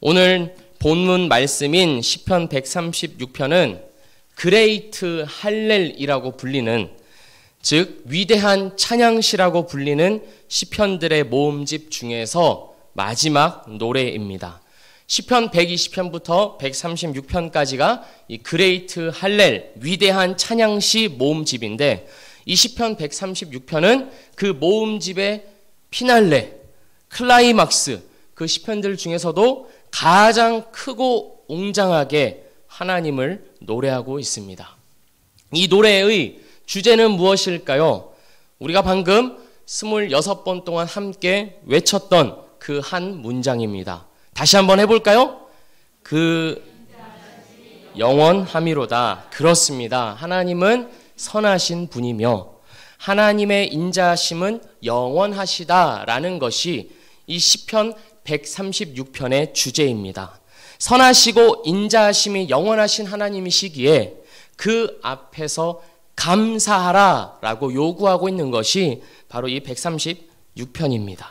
오늘 본문 말씀인 시편 136편은 그레이트 할렐이라고 불리는, 즉 위대한 찬양시라고 불리는 시편들의 모음집 중에서 마지막 노래입니다. 시편 120편부터 136편까지가 이 그레이트 할렐, 위대한 찬양시 모음집인데, 이 시편 136편은 그 모음집의 피날레, 클라이막스, 그 시편들 중에서도 가장 크고 웅장하게 하나님을 노래하고 있습니다. 이 노래의 주제는 무엇일까요? 우리가 방금 26번 동안 함께 외쳤던 그 한 문장입니다. 다시 한번 해볼까요? 그 영원함이로다. 그렇습니다. 하나님은 선하신 분이며 하나님의 인자하심은 영원하시다라는 것이 이 시편 136편의 주제입니다. 선하시고 인자하심이 영원하신 하나님이시기에 그 앞에서 감사하라라고 요구하고 있는 것이 바로 이 136편입니다.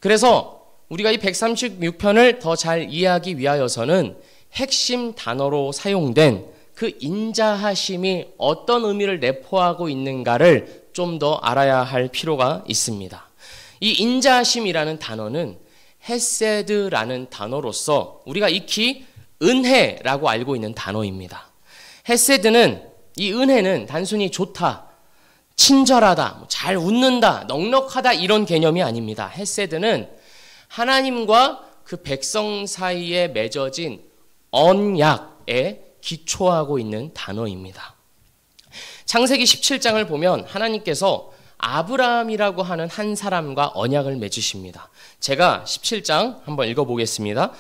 그래서 우리가 이 136편을 더 잘 이해하기 위하여서는 핵심 단어로 사용된 그 인자하심이 어떤 의미를 내포하고 있는가를 좀 더 알아야 할 필요가 있습니다. 이 인자하심이라는 단어는 헤세드라는 단어로서 우리가 익히 은혜라고 알고 있는 단어입니다. 헤세드는, 이 은혜는 단순히 좋다, 친절하다, 잘 웃는다, 넉넉하다 이런 개념이 아닙니다. 헤세드는 하나님과 그 백성 사이에 맺어진 언약에 기초하고 있는 단어입니다. 창세기 17장을 보면 하나님께서 아브라함이라고 하는 한 사람과 언약을 맺으십니다. 제가 17장 한번 읽어보겠습니다.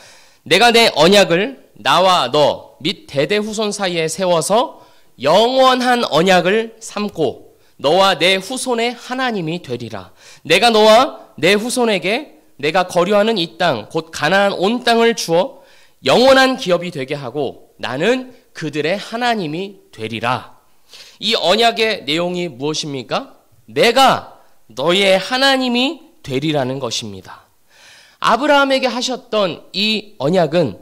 내가 내 언약을 나와 너 및 대대 후손 사이에 세워서 영원한 언약을 삼고 너와 내 후손의 하나님이 되리라. 내가 너와 내 후손에게 내가 거류하는 이 땅 곧 가나안 온 땅을 주어 영원한 기업이 되게 하고 나는 그들의 하나님이 되리라. 이 언약의 내용이 무엇입니까? 내가 너의 하나님이 되리라는 것입니다. 아브라함에게 하셨던 이 언약은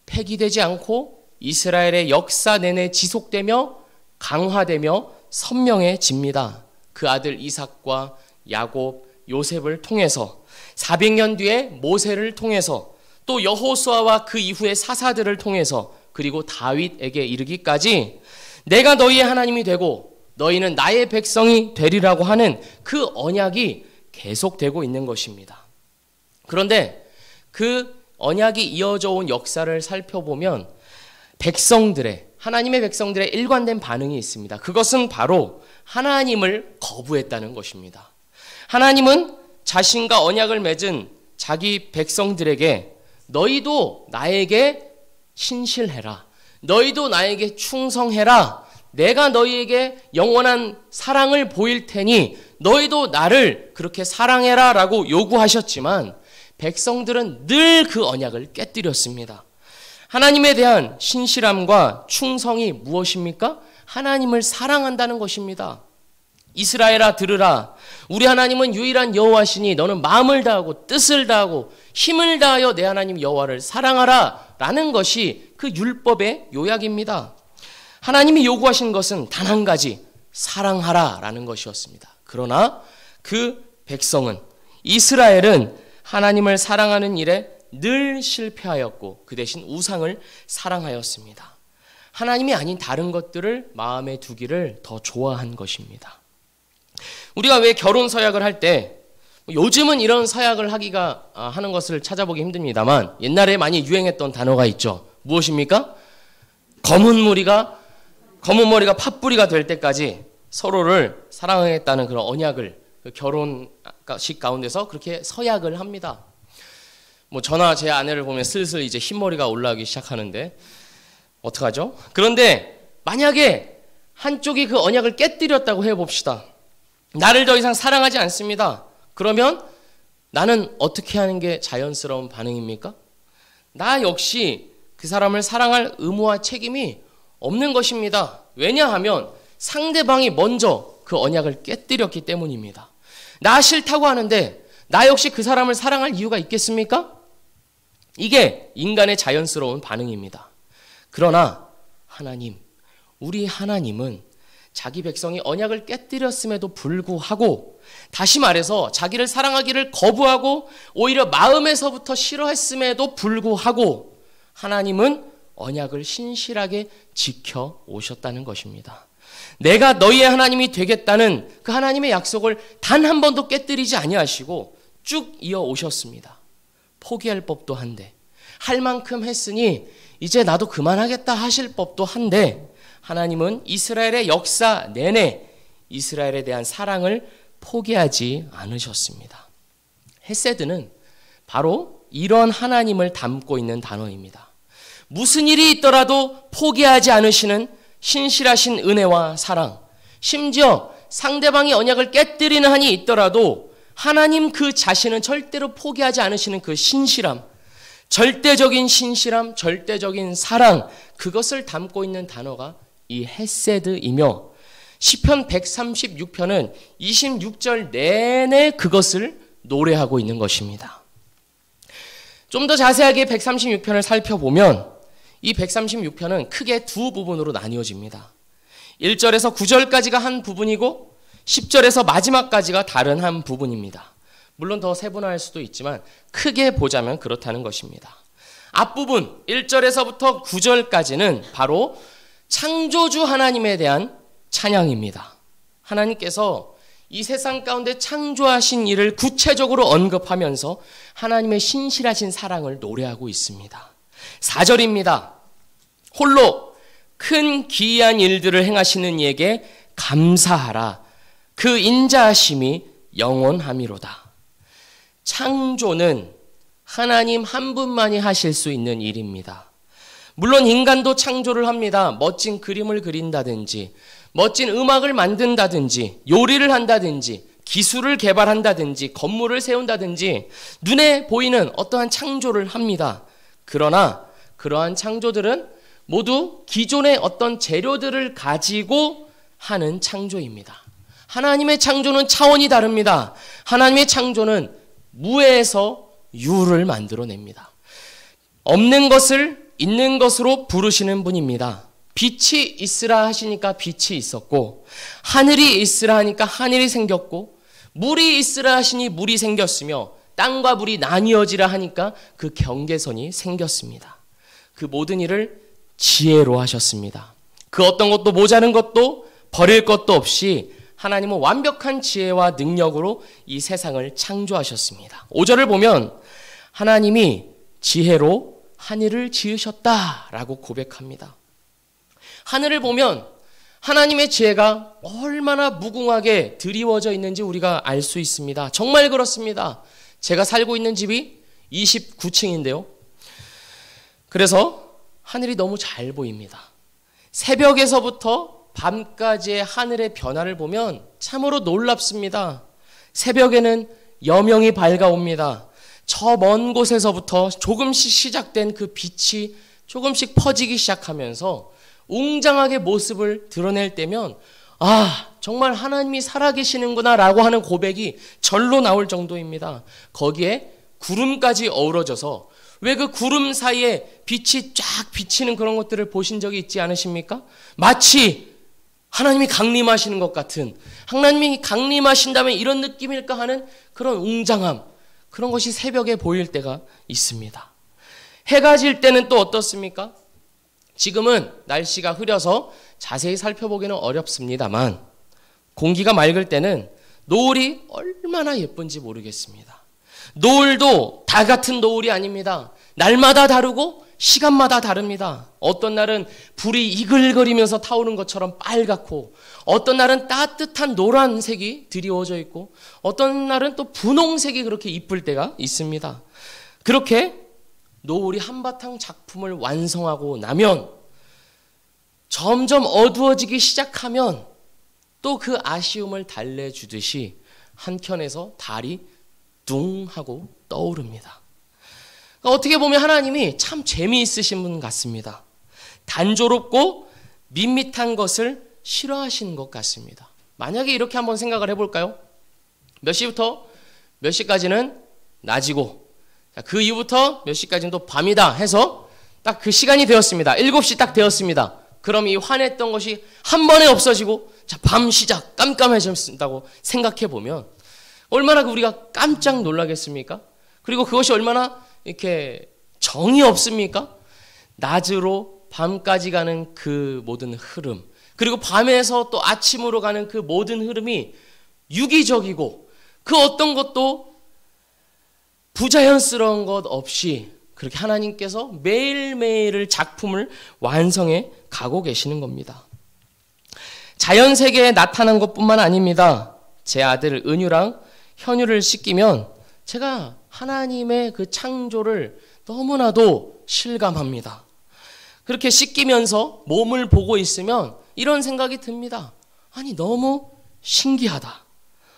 폐기되지 않고 이스라엘의 역사 내내 지속되며 강화되며 선명해집니다. 그 아들 이삭과 야곱, 요셉을 통해서 400년 뒤에 모세를 통해서 또 여호수아와 그 이후의 사사들을 통해서 그리고 다윗에게 이르기까지 내가 너희의 하나님이 되고 너희는 나의 백성이 되리라고 하는 그 언약이 계속되고 있는 것입니다. 그런데 그 언약이 이어져 온 역사를 살펴보면 하나님의 백성들의 일관된 반응이 있습니다. 그것은 바로 하나님을 거부했다는 것입니다. 하나님은 자신과 언약을 맺은 자기 백성들에게 너희도 나에게 신실해라. 너희도 나에게 충성해라. 내가 너희에게 영원한 사랑을 보일 테니 너희도 나를 그렇게 사랑해라 라고 요구하셨지만 백성들은 늘 그 언약을 깨뜨렸습니다. 하나님에 대한 신실함과 충성이 무엇입니까? 하나님을 사랑한다는 것입니다. 이스라엘아 들으라. 우리 하나님은 유일한 여호와시니 너는 마음을 다하고 뜻을 다하고 힘을 다하여 내 하나님 여호와를 사랑하라 라는 것이 그 율법의 요약입니다. 하나님이 요구하신 것은 단 한 가지, 사랑하라 라는 것이었습니다. 그러나 그 백성은, 이스라엘은 하나님을 사랑하는 일에 늘 실패하였고 그 대신 우상을 사랑하였습니다. 하나님이 아닌 다른 것들을 마음에 두기를 더 좋아한 것입니다. 우리가 왜 결혼 서약을 할 때, 요즘은 이런 서약을 하는 것을 찾아보기 힘듭니다만 옛날에 많이 유행했던 단어가 있죠. 무엇입니까? 검은 머리가 팥뿌리가 될 때까지 서로를 사랑하겠다는 그런 언약을 결혼식 가운데서 그렇게 서약을 합니다. 저나 제 아내를 보면 슬슬 이제 흰머리가 올라오기 시작하는데 어떡하죠? 그런데 만약에 한쪽이 그 언약을 깨뜨렸다고 해봅시다. 나를 더 이상 사랑하지 않습니다. 그러면 나는 어떻게 하는 게 자연스러운 반응입니까? 나 역시 그 사람을 사랑할 의무와 책임이 없는 것입니다. 왜냐하면 상대방이 먼저 그 언약을 깨뜨렸기 때문입니다. 나 싫다고 하는데 나 역시 그 사람을 사랑할 이유가 있겠습니까? 이게 인간의 자연스러운 반응입니다. 그러나 하나님, 우리 하나님은 자기 백성이 언약을 깨뜨렸음에도 불구하고, 다시 말해서 자기를 사랑하기를 거부하고 오히려 마음에서부터 싫어했음에도 불구하고 하나님은 언약을 신실하게 지켜 오셨다는 것입니다. 내가 너희의 하나님이 되겠다는 그 하나님의 약속을 단 한 번도 깨뜨리지 아니하시고 쭉 이어 오셨습니다. 포기할 법도 한데, 할 만큼 했으니 이제 나도 그만하겠다 하실 법도 한데, 하나님은 이스라엘의 역사 내내 이스라엘에 대한 사랑을 포기하지 않으셨습니다. 헤세드는 바로 이런 하나님을 담고 있는 단어입니다. 무슨 일이 있더라도 포기하지 않으시는 신실하신 은혜와 사랑, 심지어 상대방이 언약을 깨뜨리는 한이 있더라도 하나님 그 자신은 절대로 포기하지 않으시는 그 신실함, 절대적인 신실함, 절대적인 사랑, 그것을 담고 있는 단어가 이 헤세드이며, 시편 136편은 26절 내내 그것을 노래하고 있는 것입니다. 좀 더 자세하게 136편을 살펴보면 이 136편은 크게 두 부분으로 나뉘어집니다. 1절에서 9절까지가 한 부분이고 10절에서 마지막까지가 다른 한 부분입니다. 물론 더 세분화할 수도 있지만 크게 보자면 그렇다는 것입니다. 앞부분 1절에서부터 9절까지는 바로 창조주 하나님에 대한 찬양입니다. 하나님께서 이 세상 가운데 창조하신 일을 구체적으로 언급하면서 하나님의 신실하신 사랑을 노래하고 있습니다. 4절입니다. 홀로 큰 기이한 일들을 행하시는 이에게 감사하라. 그 인자하심이 영원함이로다. 창조는 하나님 한 분만이 하실 수 있는 일입니다. 물론 인간도 창조를 합니다. 멋진 그림을 그린다든지, 멋진 음악을 만든다든지, 요리를 한다든지, 기술을 개발한다든지, 건물을 세운다든지 눈에 보이는 어떠한 창조를 합니다. 그러나 그러한 창조들은 모두 기존의 어떤 재료들을 가지고 하는 창조입니다. 하나님의 창조는 차원이 다릅니다. 하나님의 창조는 무에서 유를 만들어냅니다. 없는 것을 있는 것으로 부르시는 분입니다. 빛이 있으라 하시니까 빛이 있었고, 하늘이 있으라 하니까 하늘이 생겼고, 물이 있으라 하시니 물이 생겼으며, 땅과 물이 나뉘어지라 하니까 그 경계선이 생겼습니다. 그 모든 일을 지혜로 하셨습니다. 그 어떤 것도 모자른 것도 버릴 것도 없이 하나님은 완벽한 지혜와 능력으로 이 세상을 창조하셨습니다. 5절을 보면 하나님이 지혜로 하늘을 지으셨다라고 고백합니다. 하늘을 보면 하나님의 지혜가 얼마나 무궁하게 드리워져 있는지 우리가 알 수 있습니다. 정말 그렇습니다. 제가 살고 있는 집이 29층인데요. 그래서 하늘이 너무 잘 보입니다. 새벽에서부터 밤까지의 하늘의 변화를 보면 참으로 놀랍습니다. 새벽에는 여명이 밝아옵니다. 저 먼 곳에서부터 조금씩 시작된 그 빛이 조금씩 퍼지기 시작하면서 웅장하게 모습을 드러낼 때면 정말 하나님이 살아계시는구나 라고 하는 고백이 절로 나올 정도입니다. 거기에 구름까지 어우러져서, 왜 그 구름 사이에 빛이 쫙 비치는 그런 것들을 보신 적이 있지 않으십니까? 마치 하나님이 강림하시는 것 같은, 하나님이 강림하신다면 이런 느낌일까 하는 그런 웅장함, 그런 것이 새벽에 보일 때가 있습니다. 해가 질 때는 또 어떻습니까? 지금은 날씨가 흐려서 자세히 살펴보기는 어렵습니다만 공기가 맑을 때는 노을이 얼마나 예쁜지 모르겠습니다. 노을도 다 같은 노을이 아닙니다. 날마다 다르고 시간마다 다릅니다. 어떤 날은 불이 이글거리면서 타오른 것처럼 빨갛고, 어떤 날은 따뜻한 노란색이 드리워져 있고, 어떤 날은 또 분홍색이 그렇게 이쁠 때가 있습니다. 그렇게 노을이 한바탕 작품을 완성하고 나면, 점점 어두워지기 시작하면 또 그 아쉬움을 달래주듯이 한켠에서 달이 둥 하고 떠오릅니다. 어떻게 보면 하나님이 참 재미있으신 분 같습니다. 단조롭고 밋밋한 것을 싫어하시는 것 같습니다. 만약에 이렇게 한번 생각을 해볼까요? 몇 시부터 몇 시까지는 낮이고 그 이후부터 몇 시까지는 또 밤이다 해서 딱 그 시간이 되었습니다. 7시 딱 되었습니다. 그럼 이 화냈던 것이 한 번에 없어지고 자, 밤 시작 깜깜해진다고 생각해 보면 얼마나 우리가 깜짝 놀라겠습니까? 그리고 그것이 얼마나 이렇게 정이 없습니까? 낮으로 밤까지 가는 그 모든 흐름, 그리고 밤에서 또 아침으로 가는 그 모든 흐름이 유기적이고 그 어떤 것도 부자연스러운 것 없이 그렇게 하나님께서 매일매일을 작품을 완성해 가고 계시는 겁니다. 자연 세계에 나타난 것뿐만 아닙니다. 제 아들 은유랑 현유를 씻기면 제가 하나님의 그 창조를 너무나도 실감합니다. 그렇게 씻기면서 몸을 보고 있으면 이런 생각이 듭니다. 아니, 너무 신기하다.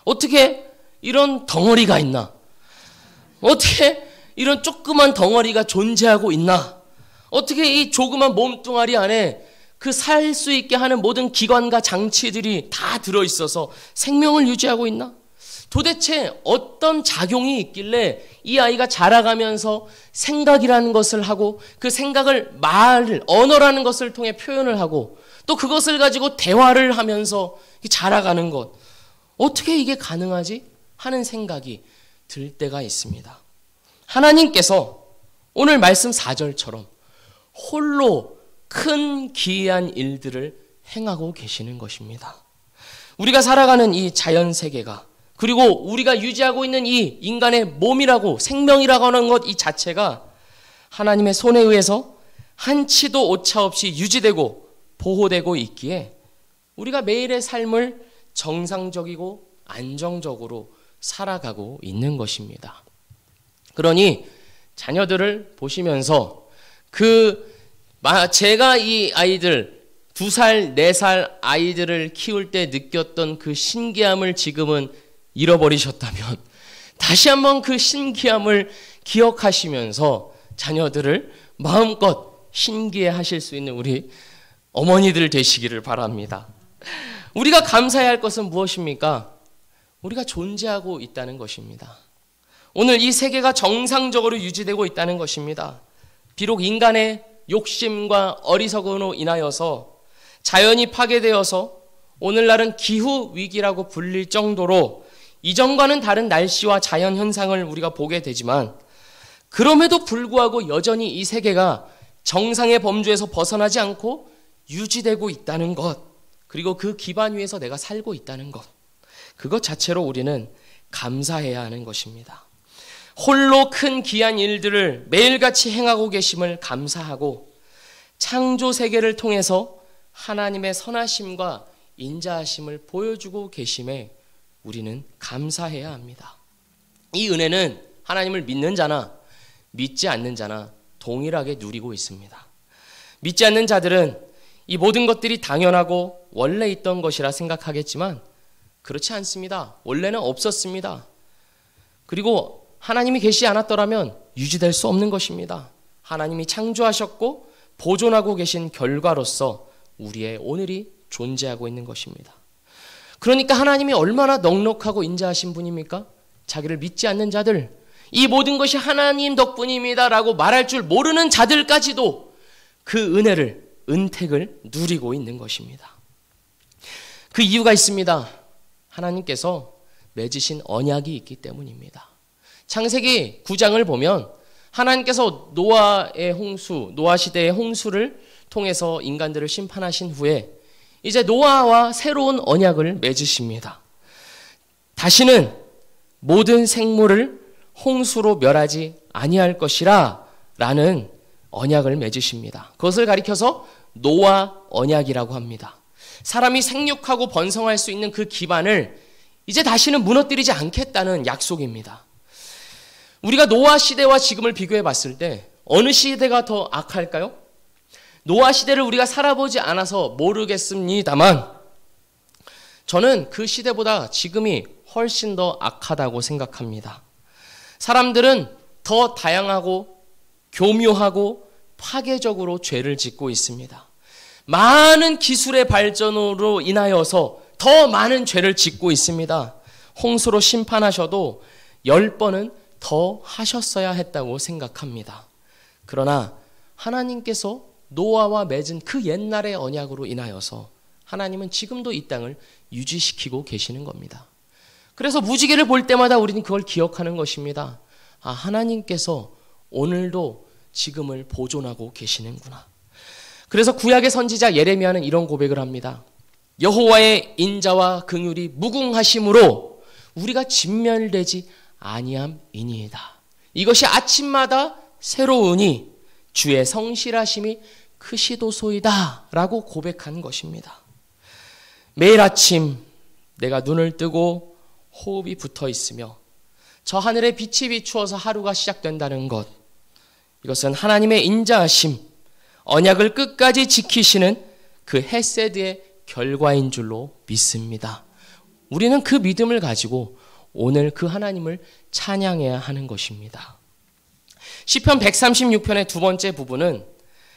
어떻게 이런 덩어리가 있나? 어떻게 이런 조그만 덩어리가 존재하고 있나? 어떻게 이 조그만 몸뚱아리 안에 그 살 수 있게 하는 모든 기관과 장치들이 다 들어있어서 생명을 유지하고 있나? 도대체 어떤 작용이 있길래 이 아이가 자라가면서 생각이라는 것을 하고 그 생각을 언어라는 것을 통해 표현을 하고 또 그것을 가지고 대화를 하면서 자라가는 것. 어떻게 이게 가능하지? 하는 생각이 들 때가 있습니다. 하나님께서 오늘 말씀 4절처럼 홀로 큰 기이한 일들을 행하고 계시는 것입니다. 우리가 살아가는 이 자연 세계가 그리고 우리가 유지하고 있는 이 인간의 몸이라고 생명이라고 하는 것 이 자체가 하나님의 손에 의해서 한치도 오차 없이 유지되고 보호되고 있기에 우리가 매일의 삶을 정상적이고 안정적으로 살아가고 있는 것입니다. 그러니 자녀들을 보시면서 제가 이 아이들 2살, 4살 아이들을 키울 때 느꼈던 그 신기함을 지금은 잃어버리셨다면 다시 한번 그 신기함을 기억하시면서 자녀들을 마음껏 신기해 하실 수 있는 우리 어머니들 되시기를 바랍니다. 우리가 감사해야 할 것은 무엇입니까? 우리가 존재하고 있다는 것입니다. 오늘 이 세계가 정상적으로 유지되고 있다는 것입니다. 비록 인간의 욕심과 어리석음으로 인하여서 자연이 파괴되어서 오늘날은 기후위기라고 불릴 정도로 이전과는 다른 날씨와 자연 현상을 우리가 보게 되지만 그럼에도 불구하고 여전히 이 세계가 정상의 범주에서 벗어나지 않고 유지되고 있다는 것, 그리고 그 기반 위에서 내가 살고 있다는 것, 그것 자체로 우리는 감사해야 하는 것입니다. 홀로 큰 귀한 일들을 매일같이 행하고 계심을 감사하고 창조 세계를 통해서 하나님의 선하심과 인자하심을 보여주고 계심에 우리는 감사해야 합니다. 이 은혜는 하나님을 믿는 자나 믿지 않는 자나 동일하게 누리고 있습니다. 믿지 않는 자들은 이 모든 것들이 당연하고 원래 있던 것이라 생각하겠지만 그렇지 않습니다. 원래는 없었습니다. 그리고 하나님이 계시지 않았더라면 유지될 수 없는 것입니다. 하나님이 창조하셨고 보존하고 계신 결과로서 우리의 오늘이 존재하고 있는 것입니다. 그러니까 하나님이 얼마나 넉넉하고 인자하신 분입니까? 자기를 믿지 않는 자들, 이 모든 것이 하나님 덕분입니다 라고 말할 줄 모르는 자들까지도 그 은혜를, 은택을 누리고 있는 것입니다. 그 이유가 있습니다. 하나님께서 맺으신 언약이 있기 때문입니다. 창세기 9장을 보면 하나님께서 노아 시대의 홍수를 통해서 인간들을 심판하신 후에 이제 노아와 새로운 언약을 맺으십니다. 다시는 모든 생물을 홍수로 멸하지 아니할 것이라 라는 언약을 맺으십니다. 그것을 가리켜서 노아 언약이라고 합니다. 사람이 생육하고 번성할 수 있는 그 기반을 이제 다시는 무너뜨리지 않겠다는 약속입니다. 우리가 노아 시대와 지금을 비교해 봤을 때 어느 시대가 더 악할까요? 노아 시대를 우리가 살아보지 않아서 모르겠습니다만 저는 그 시대보다 지금이 훨씬 더 악하다고 생각합니다. 사람들은 더 다양하고 교묘하고 파괴적으로 죄를 짓고 있습니다. 많은 기술의 발전으로 인하여서 더 많은 죄를 짓고 있습니다. 홍수로 심판하셔도 10번은 더 하셨어야 했다고 생각합니다. 그러나 하나님께서 노아와 맺은 그 옛날의 언약으로 인하여서 하나님은 지금도 이 땅을 유지시키고 계시는 겁니다. 그래서 무지개를 볼 때마다 우리는 그걸 기억하는 것입니다. 아, 하나님께서 오늘도 지금을 보존하고 계시는구나. 그래서 구약의 선지자 예레미야는 이런 고백을 합니다. 여호와의 인자와 긍휼이 무궁하심으로 우리가 진멸되지 아니함이니이다. 이것이 아침마다 새로우니 주의 성실하심이 크시도소이다 라고 고백한 것입니다. 매일 아침 내가 눈을 뜨고 호흡이 붙어 있으며 저 하늘에 빛이 비추어서 하루가 시작된다는 것, 이것은 하나님의 인자하심, 언약을 끝까지 지키시는 그 헤세드의 결과인 줄로 믿습니다. 우리는 그 믿음을 가지고 오늘 그 하나님을 찬양해야 하는 것입니다. 시편 136편의 두 번째 부분은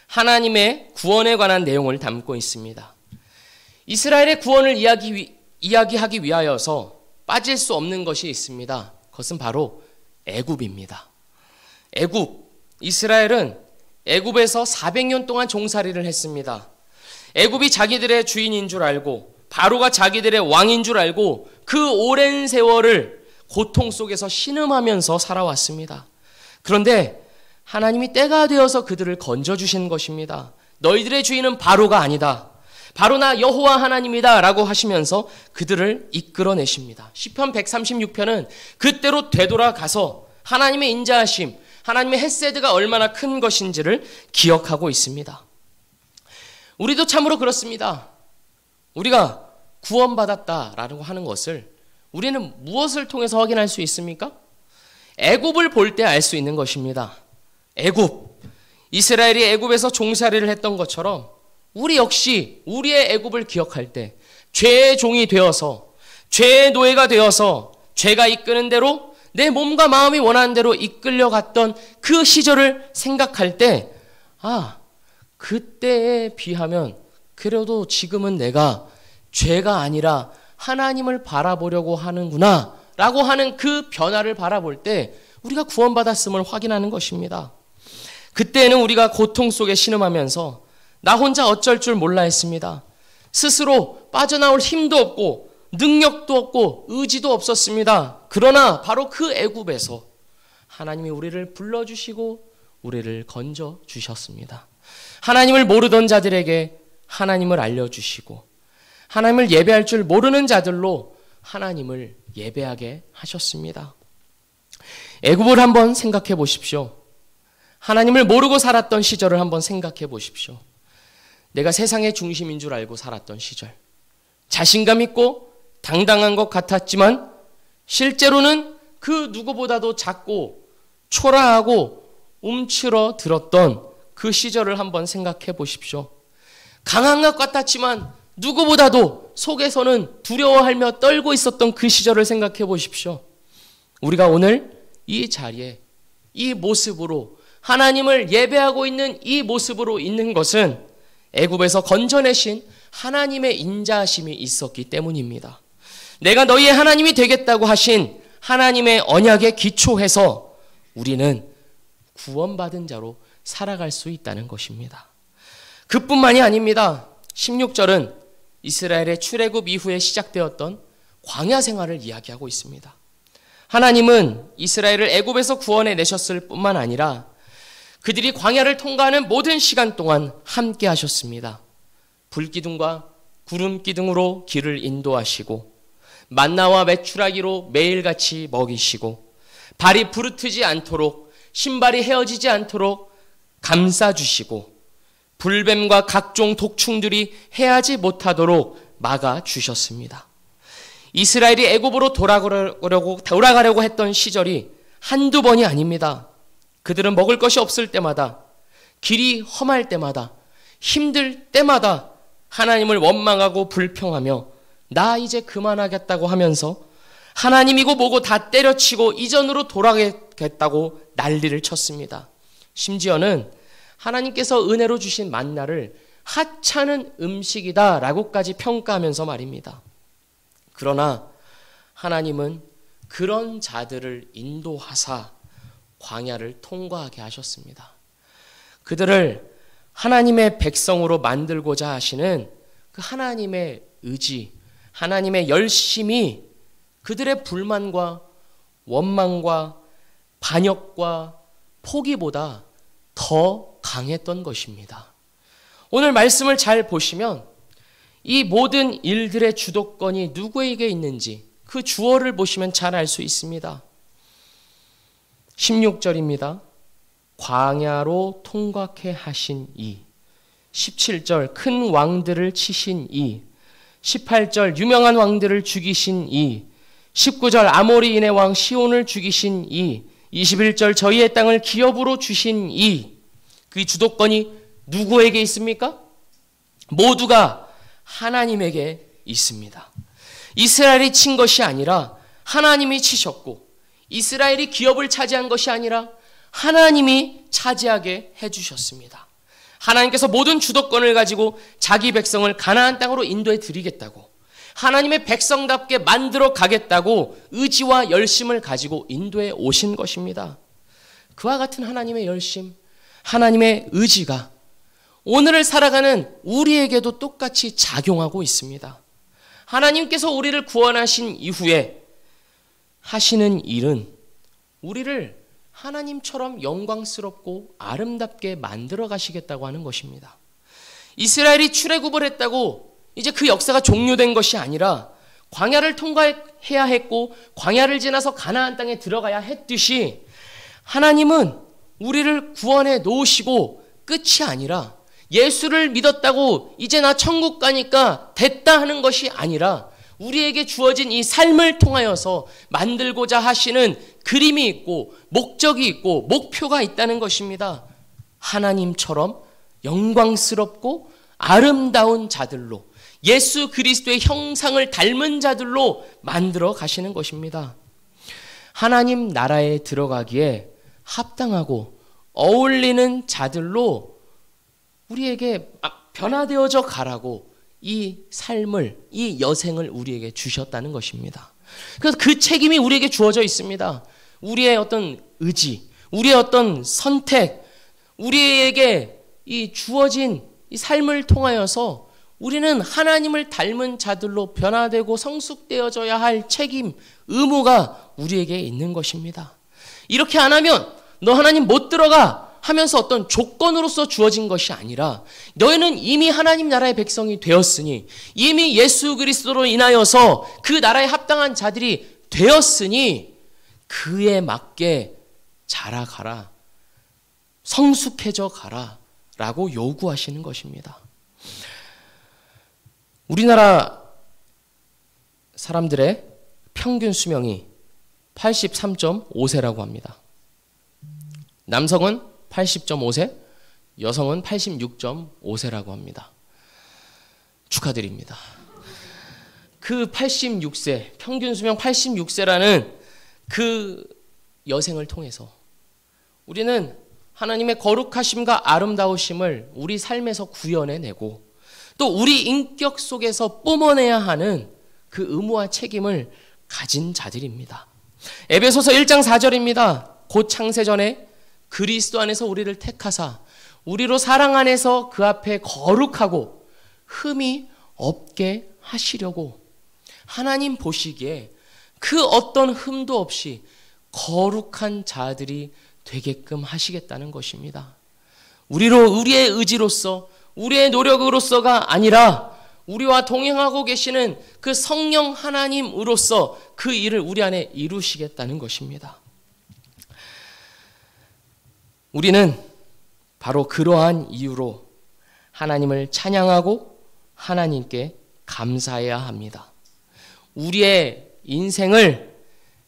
하나님의 구원에 관한 내용을 담고 있습니다. 이스라엘의 구원을 이야기하기 위하여서 빠질 수 없는 것이 있습니다. 그것은 바로 애굽입니다. 애굽, 이스라엘은 애굽에서 400년 동안 종살이를 했습니다. 애굽이 자기들의 주인인 줄 알고 바로가 자기들의 왕인 줄 알고 그 오랜 세월을 고통 속에서 신음하면서 살아왔습니다. 그런데 하나님이 때가 되어서 그들을 건져주신 것입니다. 너희들의 주인은 바로가 아니다. 바로나 여호와 하나님이다 라고 하시면서 그들을 이끌어내십니다. 시편 136편은 그때로 되돌아가서 하나님의 인자하심, 하나님의 헤세드가 얼마나 큰 것인지를 기억하고 있습니다. 우리도 참으로 그렇습니다. 우리가 구원받았다라고 하는 것을 우리는 무엇을 통해서 확인할 수 있습니까? 애굽을 볼 때 알 수 있는 것입니다. 애굽, 이스라엘이 애굽에서 종살이를 했던 것처럼 우리 역시 우리의 애굽을 기억할 때 죄의 종이 되어서 죄의 노예가 되어서 죄가 이끄는 대로 내 몸과 마음이 원하는 대로 이끌려갔던 그 시절을 생각할 때 그때에 비하면 그래도 지금은 내가 죄가 아니라 하나님을 바라보려고 하는구나 라고 하는 그 변화를 바라볼 때 우리가 구원받았음을 확인하는 것입니다. 그때는 우리가 고통 속에 신음하면서 나 혼자 어쩔 줄 몰라 했습니다. 스스로 빠져나올 힘도 없고 능력도 없고 의지도 없었습니다. 그러나 바로 그 애굽에서 하나님이 우리를 불러주시고 우리를 건져주셨습니다. 하나님을 모르던 자들에게 하나님을 알려주시고 하나님을 예배할 줄 모르는 자들로 하나님을 예배하게 하셨습니다. 애굽을 한번 생각해 보십시오. 하나님을 모르고 살았던 시절을 한번 생각해 보십시오. 내가 세상의 중심인 줄 알고 살았던 시절. 자신감 있고 당당한 것 같았지만 실제로는 그 누구보다도 작고 초라하고 움츠러들었던 그 시절을 한번 생각해 보십시오. 강한 것 같았지만 누구보다도 속에서는 두려워하며 떨고 있었던 그 시절을 생각해 보십시오. 우리가 오늘 이 자리에 이 모습으로 하나님을 예배하고 있는 이 모습으로 있는 것은 애굽에서 건져내신 하나님의 인자하심이 있었기 때문입니다. 내가 너희의 하나님이 되겠다고 하신 하나님의 언약에 기초해서 우리는 구원받은 자로 살아갈 수 있다는 것입니다. 그뿐만이 아닙니다. 16절은 이스라엘의 출애굽 이후에 시작되었던 광야 생활을 이야기하고 있습니다. 하나님은 이스라엘을 애굽에서 구원해 내셨을 뿐만 아니라 그들이 광야를 통과하는 모든 시간 동안 함께 하셨습니다. 불기둥과 구름기둥으로 길을 인도하시고 만나와 메추라기로 매일같이 먹이시고 발이 부르트지 않도록 신발이 헤어지지 않도록 감싸주시고 불뱀과 각종 독충들이 해하지 못하도록 막아주셨습니다. 이스라엘이 애굽으로 돌아가려고 했던 시절이 한두 번이 아닙니다. 그들은 먹을 것이 없을 때마다, 길이 험할 때마다, 힘들 때마다 하나님을 원망하고 불평하며 나 이제 그만하겠다고 하면서 하나님이고 뭐고 다 때려치고 이전으로 돌아가겠다고 난리를 쳤습니다. 심지어는 하나님께서 은혜로 주신 만나를 하찮은 음식이다 라고까지 평가하면서 말입니다. 그러나 하나님은 그런 자들을 인도하사 광야를 통과하게 하셨습니다. 그들을 하나님의 백성으로 만들고자 하시는 그 하나님의 의지, 하나님의 열심이 그들의 불만과 원망과 반역과 포기보다 더 강했던 것입니다. 오늘 말씀을 잘 보시면 이 모든 일들의 주도권이 누구에게 있는지 그 주어를 보시면 잘 알 수 있습니다. 16절입니다. 광야로 통과케 하신 이. 17절 큰 왕들을 치신 이. 18절 유명한 왕들을 죽이신 이. 19절 아모리인의 왕 시온을 죽이신 이. 21절 저희의 땅을 기업으로 주신 이. 그 주도권이 누구에게 있습니까? 모두가 하나님에게 있습니다. 이스라엘이 친 것이 아니라 하나님이 치셨고, 이스라엘이 기업을 차지한 것이 아니라 하나님이 차지하게 해주셨습니다. 하나님께서 모든 주도권을 가지고 자기 백성을 가나안 땅으로 인도해 드리겠다고, 하나님의 백성답게 만들어 가겠다고 의지와 열심을 가지고 인도해 오신 것입니다. 그와 같은 하나님의 열심, 하나님의 의지가 오늘을 살아가는 우리에게도 똑같이 작용하고 있습니다. 하나님께서 우리를 구원하신 이후에 하시는 일은 우리를 하나님처럼 영광스럽고 아름답게 만들어 가시겠다고 하는 것입니다. 이스라엘이 출애굽을 했다고 이제 그 역사가 종료된 것이 아니라 광야를 통과해야 했고 광야를 지나서 가나안 땅에 들어가야 했듯이 하나님은 우리를 구원해 놓으시고 끝이 아니라 예수를 믿었다고 이제 나 천국 가니까 됐다 하는 것이 아니라 우리에게 주어진 이 삶을 통하여서 만들고자 하시는 그림이 있고 목적이 있고 목표가 있다는 것입니다. 하나님처럼 영광스럽고 아름다운 자들로, 예수 그리스도의 형상을 닮은 자들로 만들어 가시는 것입니다. 하나님 나라에 들어가기에 합당하고 어울리는 자들로 우리에게 변화되어져 가라고 이 삶을, 이 여생을 우리에게 주셨다는 것입니다. 그래서 그 책임이 우리에게 주어져 있습니다. 우리의 어떤 의지, 우리의 어떤 선택, 우리에게 이 주어진 이 삶을 통하여서 우리는 하나님을 닮은 자들로 변화되고 성숙되어져야 할 책임, 의무가 우리에게 있는 것입니다. 이렇게 안 하면 너 하나님 못 들어가 하면서 어떤 조건으로서 주어진 것이 아니라 너희는 이미 하나님 나라의 백성이 되었으니, 이미 예수 그리스도로 인하여서 그 나라에 합당한 자들이 되었으니 그에 맞게 자라가라, 성숙해져 가라 라고 요구하시는 것입니다. 우리나라 사람들의 평균 수명이 83.5세라고 합니다. 남성은 80.5세, 여성은 86.5세라고 합니다. 축하드립니다. 그 86세, 평균 수명 86세라는 그 여생을 통해서 우리는 하나님의 거룩하심과 아름다우심을 우리 삶에서 구현해내고 또 우리 인격 속에서 뿜어내야 하는 그 의무와 책임을 가진 자들입니다. 에베소서 1장 4절입니다. 곧 창세전에 그리스도 안에서 우리를 택하사 우리로 사랑 안에서 그 앞에 거룩하고 흠이 없게 하시려고, 하나님 보시기에 그 어떤 흠도 없이 거룩한 자들이 되게끔 하시겠다는 것입니다. 우리의 의지로서, 우리의 노력으로서가 아니라 우리와 동행하고 계시는 그 성령 하나님으로서 그 일을 우리 안에 이루시겠다는 것입니다. 우리는 바로 그러한 이유로 하나님을 찬양하고 하나님께 감사해야 합니다. 우리의 인생을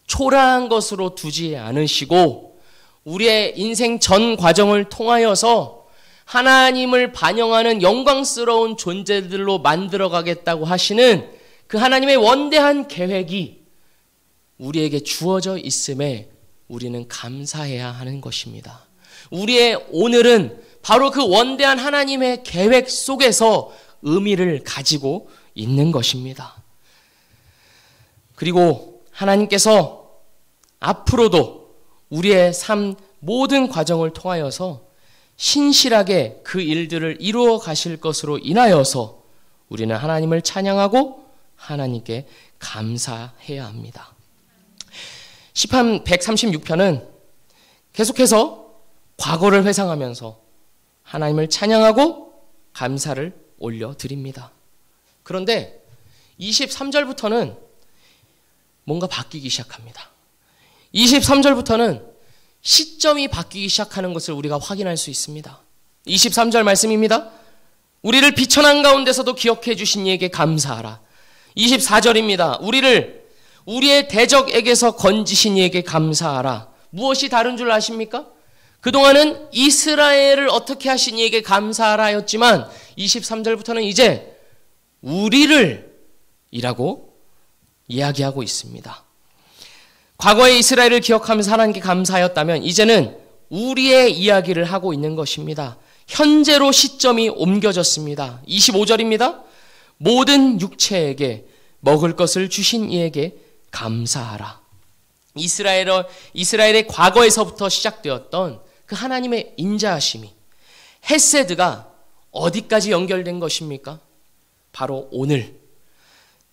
초라한 것으로 두지 않으시고 우리의 인생 전 과정을 통하여서 하나님을 반영하는 영광스러운 존재들로 만들어가겠다고 하시는 그 하나님의 원대한 계획이 우리에게 주어져 있음에 우리는 감사해야 하는 것입니다. 우리의 오늘은 바로 그 원대한 하나님의 계획 속에서 의미를 가지고 있는 것입니다. 그리고 하나님께서 앞으로도 우리의 삶 모든 과정을 통하여서 신실하게 그 일들을 이루어 가실 것으로 인하여서 우리는 하나님을 찬양하고 하나님께 감사해야 합니다. 시편 136편은 계속해서 과거를 회상하면서 하나님을 찬양하고 감사를 올려드립니다. 그런데 23절부터는 뭔가 바뀌기 시작합니다. 23절부터는 시점이 바뀌기 시작하는 것을 우리가 확인할 수 있습니다. 23절 말씀입니다. 우리를 비천한 가운데서도 기억해 주신 이에게 감사하라. 24절입니다. 우리를 우리의 대적에게서 건지신 이에게 감사하라. 무엇이 다른 줄 아십니까? 그동안은 이스라엘을 어떻게 하신 이에게 감사하라 였지만 23절부터는 이제 우리를 이라고 이야기하고 있습니다. 과거의 이스라엘을 기억하면서 하나님께 감사하였다면 이제는 우리의 이야기를 하고 있는 것입니다. 현재로 시점이 옮겨졌습니다. 25절입니다. 모든 육체에게 먹을 것을 주신 이에게 감사하라. 이스라엘의 과거에서부터 시작되었던 그 하나님의 인자하심이 헤세드가 어디까지 연결된 것입니까? 바로 오늘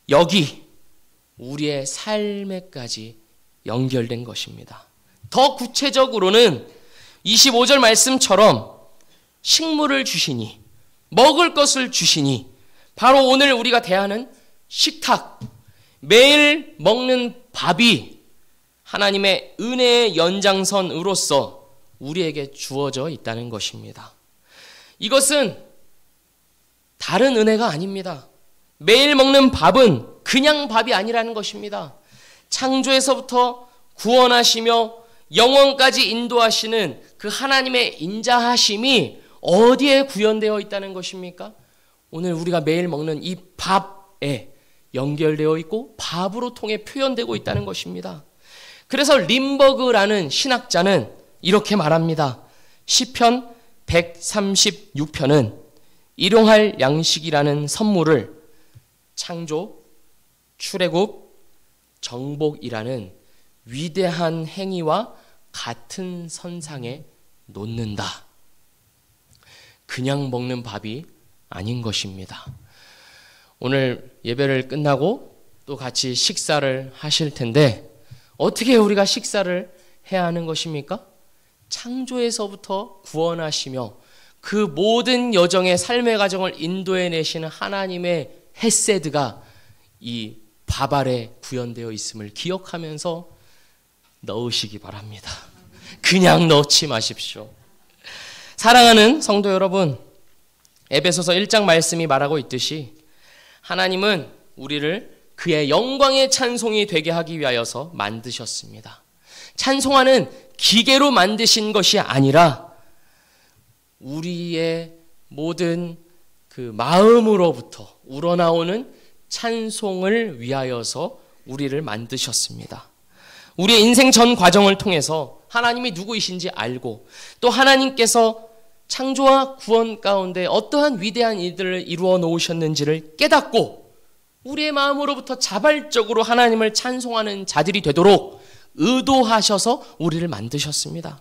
여기 우리의 삶에까지 연결된 것입니다. 더 구체적으로는 25절 말씀처럼 식물을 주시니 먹을 것을 주시니 바로 오늘 우리가 대하는 식탁, 매일 먹는 밥이 하나님의 은혜의 연장선으로서 우리에게 주어져 있다는 것입니다. 이것은 다른 은혜가 아닙니다. 매일 먹는 밥은 그냥 밥이 아니라는 것입니다. 창조에서부터 구원하시며 영원까지 인도하시는 그 하나님의 인자하심이 어디에 구현되어 있다는 것입니까? 오늘 우리가 매일 먹는 이 밥에 연결되어 있고 밥으로 통해 표현되고 있다는 것입니다. 그래서 림버그라는 신학자는 이렇게 말합니다. 시편 136편은 일용할 양식이라는 선물을 창조, 출애굽, 정복이라는 위대한 행위와 같은 선상에 놓는다. 그냥 먹는 밥이 아닌 것입니다. 오늘 예배를 끝나고 또 같이 식사를 하실 텐데 어떻게 우리가 식사를 해야 하는 것입니까? 창조에서부터 구원하시며 그 모든 여정의 삶의 과정을 인도해 내시는 하나님의 헤세드가 이 밥 아래 구현되어 있음을 기억하면서 넣으시기 바랍니다. 그냥 넣지 마십시오. 사랑하는 성도 여러분, 에베소서 1장 말씀이 말하고 있듯이 하나님은 우리를 그의 영광의 찬송이 되게 하기 위하여서 만드셨습니다. 찬송하는 기계로 만드신 것이 아니라 우리의 모든 그 마음으로부터 우러나오는 찬송을 위하여서 우리를 만드셨습니다. 우리의 인생 전 과정을 통해서 하나님이 누구이신지 알고 또 하나님께서 창조와 구원 가운데 어떠한 위대한 일들을 이루어 놓으셨는지를 깨닫고 우리의 마음으로부터 자발적으로 하나님을 찬송하는 자들이 되도록 의도하셔서 우리를 만드셨습니다.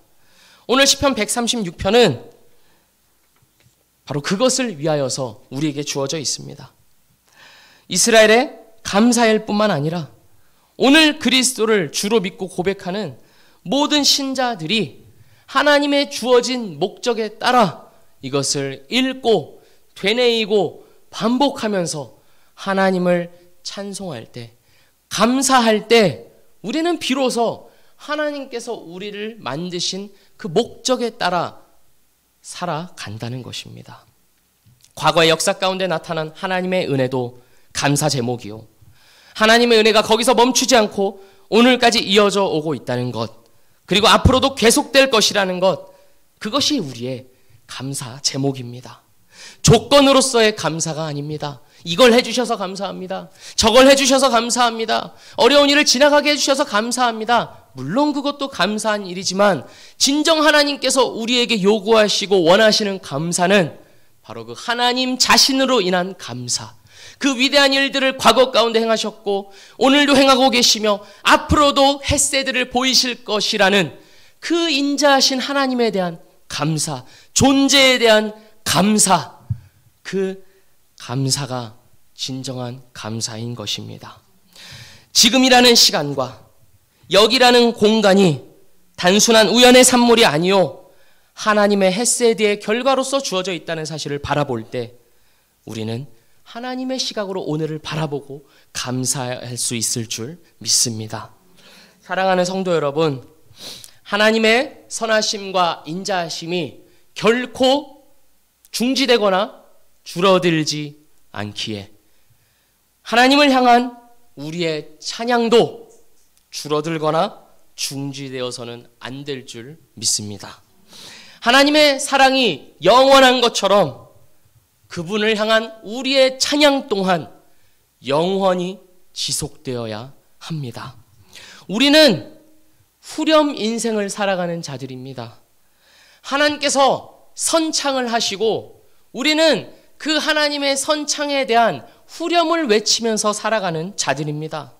오늘 시편 136편은 바로 그것을 위하여서 우리에게 주어져 있습니다. 이스라엘의 감사일 뿐만 아니라 오늘 그리스도를 주로 믿고 고백하는 모든 신자들이 하나님의 주어진 목적에 따라 이것을 읽고 되뇌이고 반복하면서 하나님을 찬송할 때, 감사할 때 우리는 비로소 하나님께서 우리를 만드신 그 목적에 따라 살아간다는 것입니다. 과거의 역사 가운데 나타난 하나님의 은혜도 감사 제목이요. 하나님의 은혜가 거기서 멈추지 않고 오늘까지 이어져 오고 있다는 것, 그리고 앞으로도 계속될 것이라는 것, 그것이 우리의 감사 제목입니다. 조건으로서의 감사가 아닙니다. 이걸 해주셔서 감사합니다. 저걸 해주셔서 감사합니다. 어려운 일을 지나가게 해주셔서 감사합니다. 물론 그것도 감사한 일이지만 진정 하나님께서 우리에게 요구하시고 원하시는 감사는 바로 그 하나님 자신으로 인한 감사, 그 위대한 일들을 과거 가운데 행하셨고 오늘도 행하고 계시며 앞으로도 헤세드를 보이실 것이라는 그 인자하신 하나님에 대한 감사, 존재에 대한 감사, 그 감사가 진정한 감사인 것입니다. 지금이라는 시간과 여기라는 공간이 단순한 우연의 산물이 아니요 하나님의 헤세드의 결과로서 주어져 있다는 사실을 바라볼 때 우리는 하나님의 시각으로 오늘을 바라보고 감사할 수 있을 줄 믿습니다. 사랑하는 성도 여러분, 하나님의 선하심과 인자하심이 결코 중지되거나 줄어들지 않기에 하나님을 향한 우리의 찬양도 줄어들거나 중지되어서는 안 될 줄 믿습니다. 하나님의 사랑이 영원한 것처럼 그분을 향한 우리의 찬양 또한 영원히 지속되어야 합니다. 우리는 후렴 인생을 살아가는 자들입니다. 하나님께서 선창을 하시고 우리는 그 하나님의 선창에 대한 후렴을 외치면서 살아가는 자들입니다.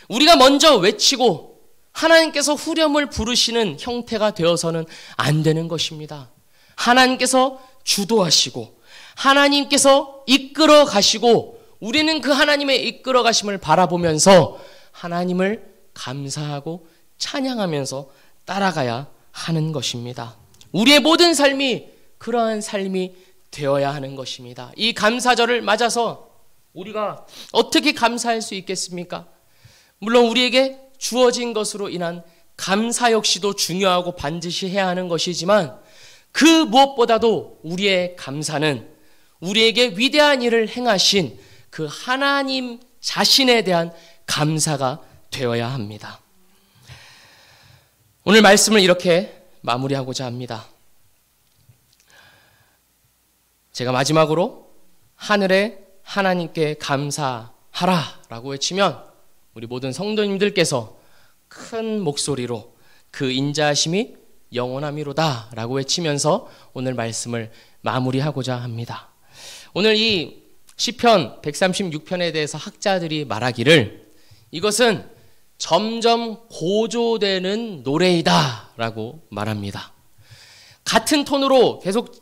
우리가 먼저 외치고 하나님께서 후렴을 부르시는 형태가 되어서는 안 되는 것입니다. 하나님께서 주도하시고 하나님께서 이끌어 가시고 우리는 그 하나님의 이끌어 가심을 바라보면서 하나님을 감사하고 찬양하면서 따라가야 하는 것입니다. 우리의 모든 삶이 그러한 삶이 되어야 하는 것입니다. 이 감사절을 맞아서 우리가 어떻게 감사할 수 있겠습니까? 물론 우리에게 주어진 것으로 인한 감사 역시도 중요하고 반드시 해야 하는 것이지만 그 무엇보다도 우리의 감사는 우리에게 위대한 일을 행하신 그 하나님 자신에 대한 감사가 되어야 합니다. 오늘 말씀을 이렇게 마무리하고자 합니다. 제가 마지막으로 하늘의 하나님께 감사하라 라고 외치면 우리 모든 성도님들께서 큰 목소리로 그 인자하심이 영원함이로다 라고 외치면서 오늘 말씀을 마무리하고자 합니다. 오늘 이 시편 136편에 대해서 학자들이 말하기를 이것은 점점 고조되는 노래이다 라고 말합니다. 같은 톤으로 계속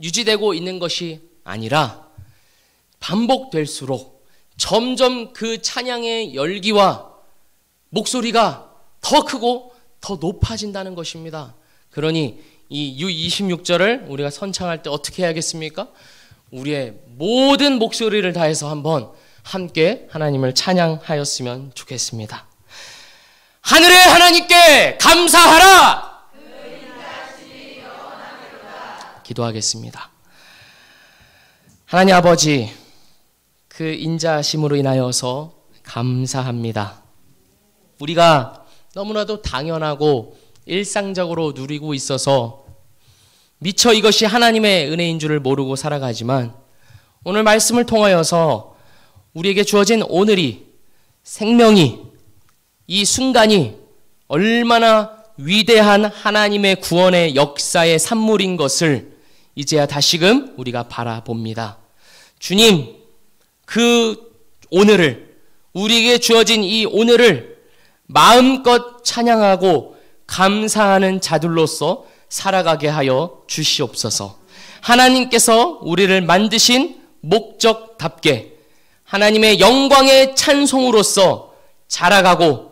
유지되고 있는 것이 아니라 반복될수록 점점 그 찬양의 열기와 목소리가 더 크고 더 높아진다는 것입니다. 그러니 이 26절을 우리가 선창할 때 어떻게 해야겠습니까? 우리의 모든 목소리를 다해서 한번 함께 하나님을 찬양하였으면 좋겠습니다. 하늘의 하나님께 감사하라! 기도하겠습니다. 하나님 아버지, 그 인자하심으로 인하여서 감사합니다. 우리가 너무나도 당연하고 일상적으로 누리고 있어서 미처 이것이 하나님의 은혜인 줄을 모르고 살아가지만 오늘 말씀을 통하여서 우리에게 주어진 오늘이, 생명이, 이 순간이 얼마나 위대한 하나님의 구원의 역사의 산물인 것을 이제야 다시금 우리가 바라봅니다. 주님, 그 오늘을, 우리에게 주어진 이 오늘을 마음껏 찬양하고 감사하는 자들로서 살아가게 하여 주시옵소서. 하나님께서 우리를 만드신 목적답게 하나님의 영광의 찬송으로서 자라가고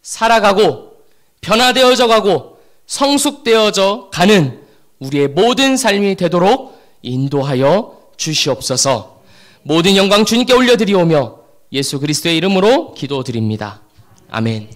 살아가고 변화되어져 가고 성숙되어져 가는 우리의 모든 삶이 되도록 인도하여 주시옵소서. 모든 영광 주님께 올려드리오며 예수 그리스도의 이름으로 기도드립니다. 아멘.